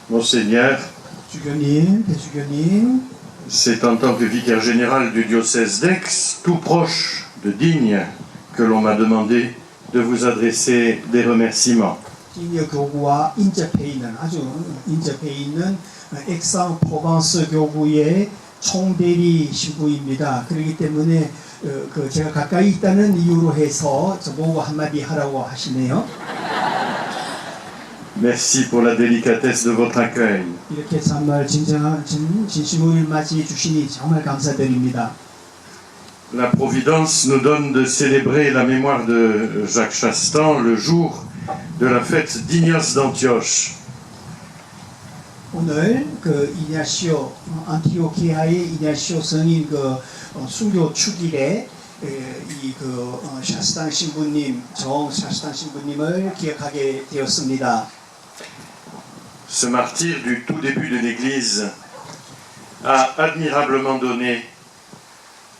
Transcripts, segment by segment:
Monseigneur, 주교님, 대주교님, c'est en tant que vicaire général du diocèse d'Aix, tout proche de Digne, que l'on m'a demandé de vous adresser des remerciements. 디니어 교구와 인접해 있는 아주 인접해 있는 엑상 프로방스 교구의 총대리 신부입니다. 그렇기 때문에 제가 가까이 있다는 이유로 해서 저보고 한마디 하라고 하시네요. Merci pour la délicatesse de votre accueil. 이렇게 정말 진심을 맞이해 주시니 정말 감사드립니다. La Providence nous donne de célébrer la mémoire de Jacques Chastan le jour de la fête d'Ignace d'Antioche. 오늘 이냐시오 안티오키아의 이냐시오 성인 순교 축일에 샤스탄 신부님 정 샤스탄 신부님을 기억하게 되었습니다. Ce martyr du tout début de l'Église a admirablement donné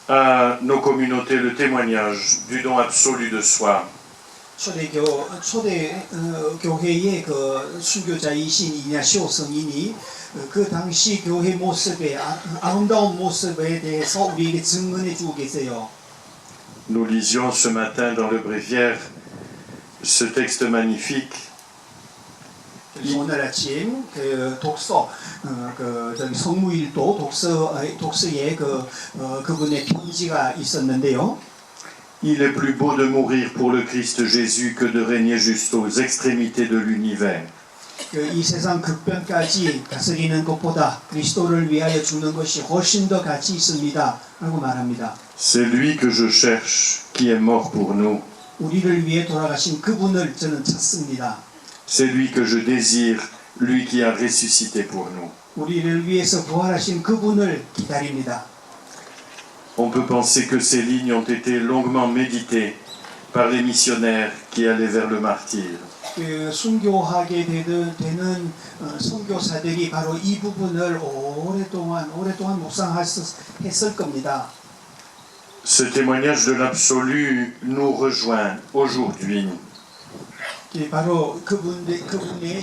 à nos communautés le témoignage du don absolu de soi. 초대 교회의 순교자이신 이냐시오 성인이 그 당시 교회 모습의 아름다운 모습에 대해서 우리에게 증언해 주고 계세요. Nous lisions ce matin dans le bréviaire ce texte magnifique. 오늘 아침 독서 성무일도 독서에 그분의 편지가 있었는데요. Il est plus beau de mourir pour le Christ Jésus que de régner jusqu'aux extrémités de l'univers. 이 세상 극변까지 다스리는 것보다 그리스도를 위하여 죽는 것이 훨씬 더 가치 있습니다. 라고 말합니다. C'est lui que je cherche, qui est mort pour nous. 우리를 위해 돌아가신 그분을 저는 찾습니다. C'est lui que je désire, lui qui a ressuscité pour nous. 우리를 위해서 부활하신 그분을 기다립니다. On peut penser que ces lignes ont été longuement méditées par les missionnaires qui allaient vers le martyre. 순교하게 되는 선교사들이 바로 이 부분을 오랫동안 묵상했을 겁니다. Ce témoignage de l'absolu nous rejoint aujourd'hui. 바로 그분의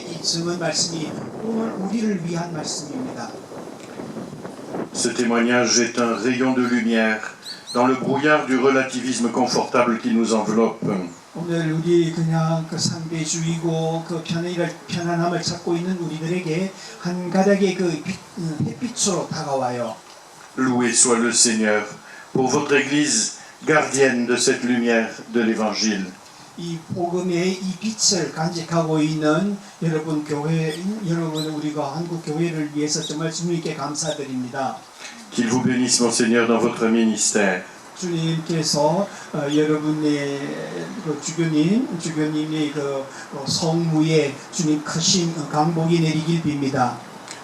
이 증언 말씀이 오늘 우리를 위한 말씀입니다. Ce témoignage est un rayon de lumière dans le brouillard du relativisme confortable qui nous enveloppe. 오늘 우리 그냥 상대주의고 편안함을 찾고 있는 우리들에게 한 가닥의 햇빛으로 다가와요. Loué soit le Seigneur pour votre Église gardienne de cette lumière de l'Évangile. 이 복음의 이 빛을 간직하고 있는 여러분 우리가 한국 교회를 위해서 정말 주님께 감사드립니다. Qu'il vous bénisse, Monseigneur, dans votre ministère. 주님께서 여러분의 주교님의 성무에 주님 크신 강복이 내리길 빕니다.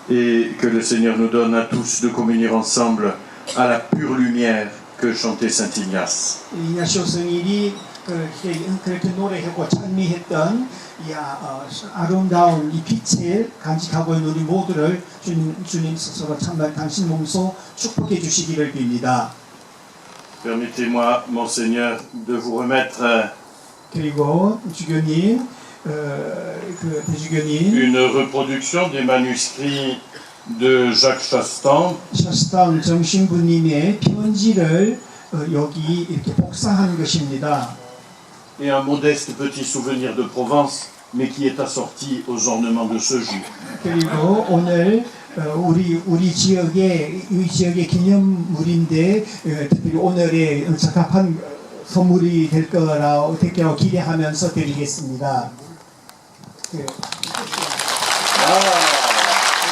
Et que le Seigneur nous donne à tous de communir ensemble à la pure lumière que chantait Saint Ignace. 이냐시오 성인이 그렇게 노래하고 찬미했던 아름다운 이 빛을 간직하고 있는 우리 모두를 주님 스스로 참말 당신 몸소 축복해 주시기를 빕니다. Permettez-moi, Monseigneur, de vous remettre 그리고 주교님, 대주교님, une reproduction des manuscrits de Jacques Chastan. 샤스탄 정신부님의 편지를 여기 이렇게 복사한 것입니다. Et un modeste petit souvenir de Provence, mais qui est assorti aux ornements de ce jour. 그리고 오늘 우리 지역의 기념물인데 특별히 오늘의 적합한 선물이 될 거라고 기대하면서 드리겠습니다.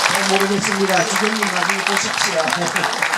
잘 모르겠습니다. 주교님 나중에 보십시오.